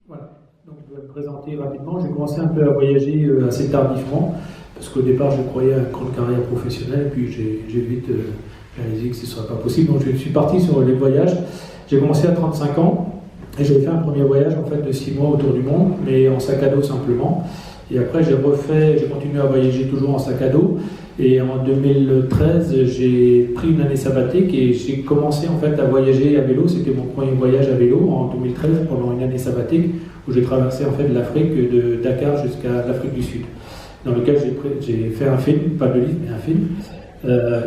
Voilà, donc je vais me présenter rapidement. J'ai commencé un peu à voyager assez tardivement, parce qu'au départ je croyais à une grande carrière professionnelle, puis j'ai vite réalisé que ce ne serait pas possible. Donc je suis parti sur les voyages. J'ai commencé à 35 ans, et j'ai fait un premier voyage en fait de 6 mois autour du monde, mais en sac à dos simplement. Et après j'ai continué à voyager toujours en sac à dos. Et en 2013, j'ai pris une année sabbatique et j'ai commencé en fait à voyager à vélo. C'était mon premier voyage à vélo en 2013 pendant une année sabbatique où j'ai traversé en fait l'Afrique de Dakar jusqu'à l'Afrique du Sud, dans lequel j'ai fait un film, pas de livre mais un film.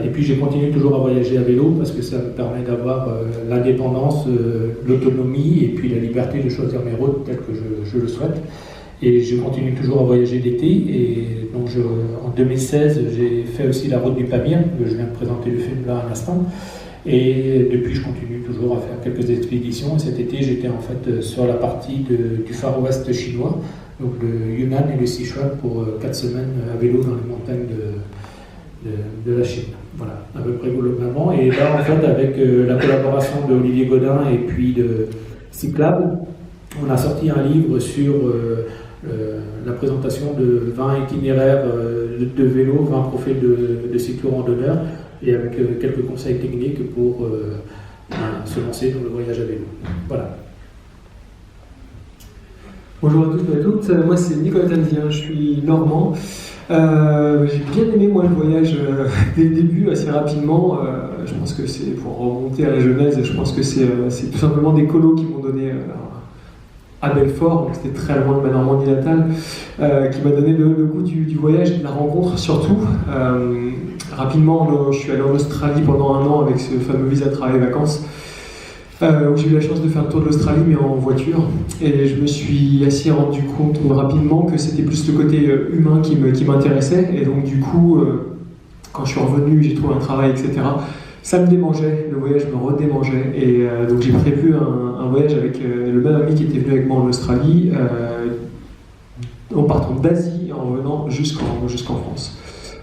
Et puis j'ai continué toujours à voyager à vélo parce que ça me permet d'avoir l'indépendance, l'autonomie et puis la liberté de choisir mes routes telles que je le souhaite. Et je continue toujours à voyager l'été. Et donc en 2016, j'ai fait aussi la route du Pamir, que je viens de présenter le film là à l'instant. Et depuis, je continue toujours à faire quelques expéditions. Et cet été, j'étais en fait sur la partie du Far West chinois, donc le Yunnan et le Sichuan pour 4 semaines à vélo dans les montagnes de la Chine. Voilà, à peu près globalement. Et là, en fait, avec la collaboration de Olivier Godin et puis de Cyclable, on a sorti un livre sur la présentation de 20 itinéraires de vélo, 20 profils de cyclo-randonneurs, et avec quelques conseils techniques pour se lancer dans le voyage à vélo. Voilà. Bonjour à tous et à toutes, moi c'est Nicolas Tanzien, je suis normand. J'ai bien aimé moi le voyage dès le début, assez rapidement. Je pense que c'est pour remonter à la jeunesse, je pense que c'est tout simplement des colos qui m'ont donné à Belfort, donc c'était très loin de ma Normandie natale, qui m'a donné le goût du voyage et de la rencontre surtout. Rapidement, je suis allé en Australie pendant 1 an avec ce fameux visa travail-vacances, où j'ai eu la chance de faire le tour de l'Australie mais en voiture, et je me suis assez rendu compte rapidement que c'était plus le côté humain qui m'intéressait, et donc du coup, quand je suis revenu, j'ai trouvé un travail, etc. Ça me démangeait, le voyage me redémangeait, et donc j'ai prévu un voyage avec le même ami qui était venu avec moi en Australie, en partant d'Asie et en revenant jusqu'en France.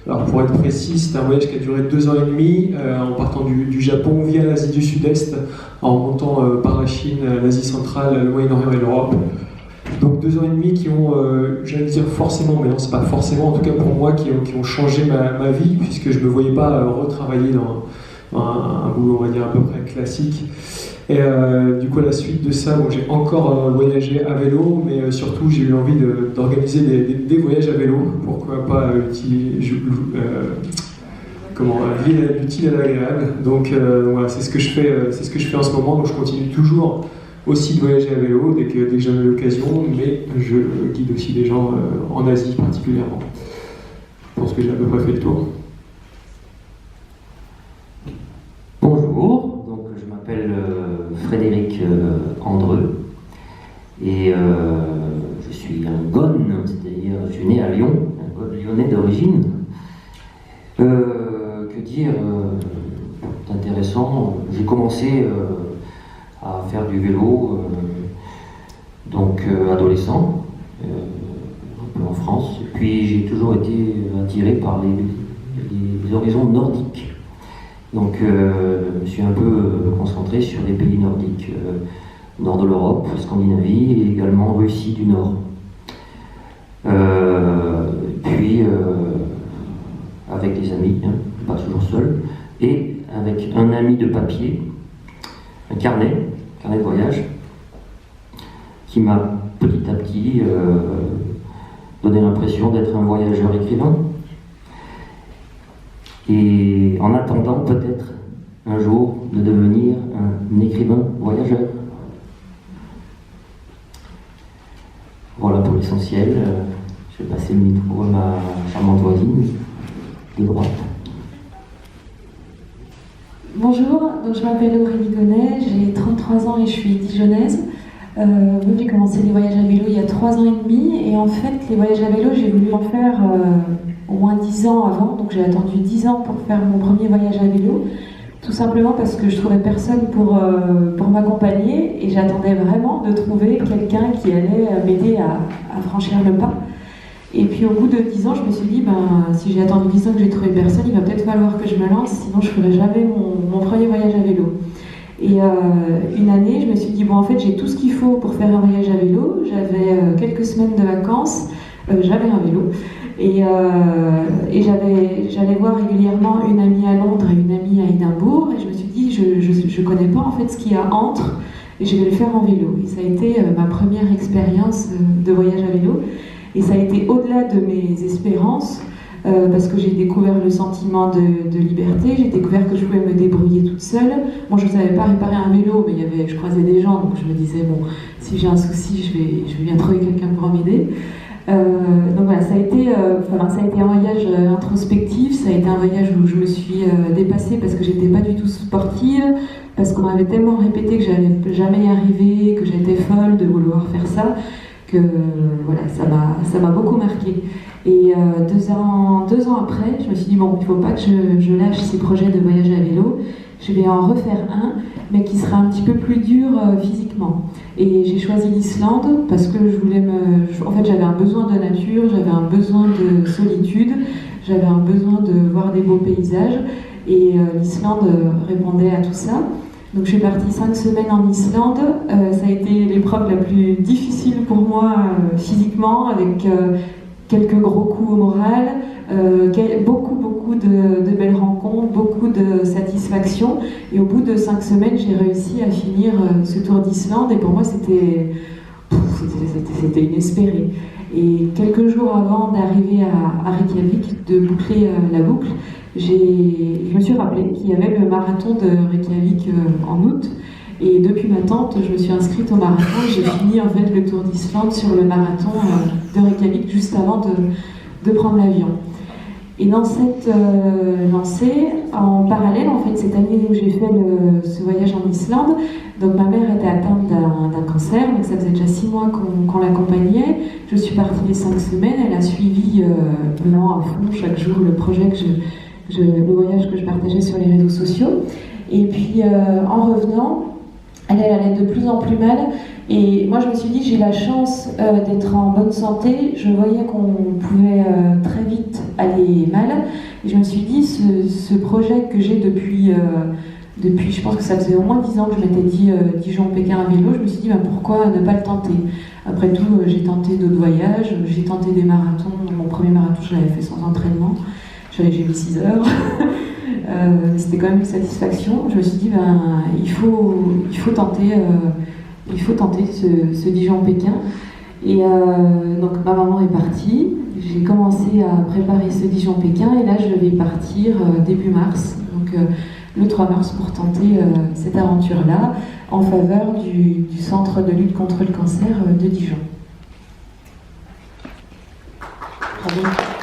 Alors pour être précis, c'est un voyage qui a duré 2 ans et demi, en partant du Japon via l'Asie du Sud-Est, en remontant par la Chine, l'Asie centrale, le Moyen-Orient et l'Europe. Donc 2 ans et demi qui ont, j'allais dire forcément, mais non c'est pas forcément, en tout cas pour moi, qui ont changé ma vie, puisque je ne me voyais pas retravailler dans un boulot, on va dire, à peu près classique. Et du coup, à la suite de ça, bon, j'ai encore voyagé à vélo, mais surtout, j'ai eu envie d'organiser des voyages à vélo. Pourquoi pas lier l'utile à l'agréable. Donc voilà, c'est ce que je fais en ce moment. Donc je continue toujours aussi de voyager à vélo dès que j'en ai l'occasion, mais je guide aussi des gens en Asie particulièrement. Je pense que j'ai à peu près fait le tour. Bonjour, donc je m'appelle Frédéric Andreux et je suis un Gone, c'est-à-dire je suis né à Lyon, un Gone lyonnais d'origine. Que dire d'intéressant, j'ai commencé à faire du vélo donc adolescent, un peu en France, et puis j'ai toujours été attiré par les horizons nordiques. Donc je me suis un peu concentré sur les pays nordiques, nord de l'Europe, Scandinavie et également Russie du Nord. Puis avec des amis, pas toujours seul, et avec un ami de papier, un carnet de voyage, qui m'a petit à petit donné l'impression d'être un voyageur écrivain. Et en attendant peut-être un jour de devenir un écrivain voyageur. Voilà pour l'essentiel. Je vais passer le micro à ma charmante voisine de droite. Bonjour, donc je m'appelle Aurélie Gonnet, j'ai 33 ans et je suis dijonnaise. J'ai commencé les voyages à vélo il y a 3 ans et demi, et en fait les voyages à vélo j'ai voulu en faire au moins 10 ans avant, donc j'ai attendu 10 ans pour faire mon premier voyage à vélo, tout simplement parce que je trouvais personne pour m'accompagner, et j'attendais vraiment de trouver quelqu'un qui allait m'aider à franchir le pas. Et puis au bout de 10 ans, je me suis dit, si j'ai attendu 10 ans que j'ai trouvé personne, il va peut-être falloir que je me lance, sinon je ne ferai jamais mon premier voyage à vélo. Et une année, je me suis dit, bon, en fait, j'ai tout ce qu'il faut pour faire un voyage à vélo. J'avais quelques semaines de vacances, j'avais un vélo. Et j'allais voir régulièrement une amie à Londres et une amie à Édimbourg. Et je me suis dit, je connais pas en fait ce qu'il y a entre, et je vais le faire en vélo. Et ça a été ma première expérience de voyage à vélo. Et ça a été au-delà de mes espérances. Parce que j'ai découvert le sentiment de liberté, j'ai découvert que je pouvais me débrouiller toute seule. Moi, je ne savais pas réparer un vélo, mais je croisais des gens, donc je me disais, bon, si j'ai un souci, je vais bien trouver quelqu'un pour m'aider. Donc voilà, ça a été un voyage introspectif, ça a été un voyage où je me suis dépassée parce que j'étais pas du tout sportive, parce qu'on m'avait tellement répété que j'allais jamais y arriver, que j'étais folle de vouloir faire ça, que voilà, ça m'a beaucoup marqué. Et 2 ans après, je me suis dit, bon, il ne faut pas que je lâche ces projets de voyage à vélo, je vais en refaire un, mais qui sera un petit peu plus dur physiquement. Et j'ai choisi l'Islande parce que en fait, j'avais un besoin de nature, j'avais un besoin de solitude, j'avais un besoin de voir des beaux paysages, et l'Islande répondait à tout ça. Donc je suis partie 5 semaines en Islande. Ça a été l'épreuve la plus difficile pour moi physiquement, avec quelques gros coups au moral, beaucoup de belles rencontres, beaucoup de satisfaction. Et au bout de 5 semaines, j'ai réussi à finir ce tour d'Islande. Et pour moi, c'était inespéré. Et quelques jours avant d'arriver à Reykjavik, de boucler la boucle, je me suis rappelé qu'il y avait le marathon de Reykjavik en août. Et depuis ma tante, je me suis inscrite au marathon. J'ai fini en fait le tour d'Islande sur le marathon de Reykjavik juste avant de prendre l'avion. Et dans cette lancée, en parallèle, en fait, cette année où j'ai fait ce voyage en Islande, donc ma mère était atteinte d'un cancer, donc ça faisait déjà 6 mois qu'on l'accompagnait. Je suis partie les 5 semaines, elle a suivi vraiment à fond chaque jour le projet le voyage que je partageais sur les réseaux sociaux. Et puis en revenant, elle allait de plus en plus mal, et moi je me suis dit, j'ai la chance d'être en bonne santé. Je voyais qu'on pouvait très vite aller mal, et je me suis dit, ce projet que j'ai depuis, je pense que ça faisait au moins 10 ans que je m'étais dit Dijon-Pékin à vélo, je me suis dit, pourquoi ne pas le tenter? Après tout, j'ai tenté d'autres voyages, j'ai tenté des marathons. Mon premier marathon, je l'avais fait sans entraînement, j'ai mis 6 heures. C'était quand même une satisfaction. Je me suis dit, il faut tenter ce Dijon-Pékin. Et donc ma maman est partie. J'ai commencé à préparer ce Dijon-Pékin, et là je vais partir début mars, donc le 3 mars, pour tenter cette aventure-là en faveur du Centre de lutte contre le cancer de Dijon. Bravo.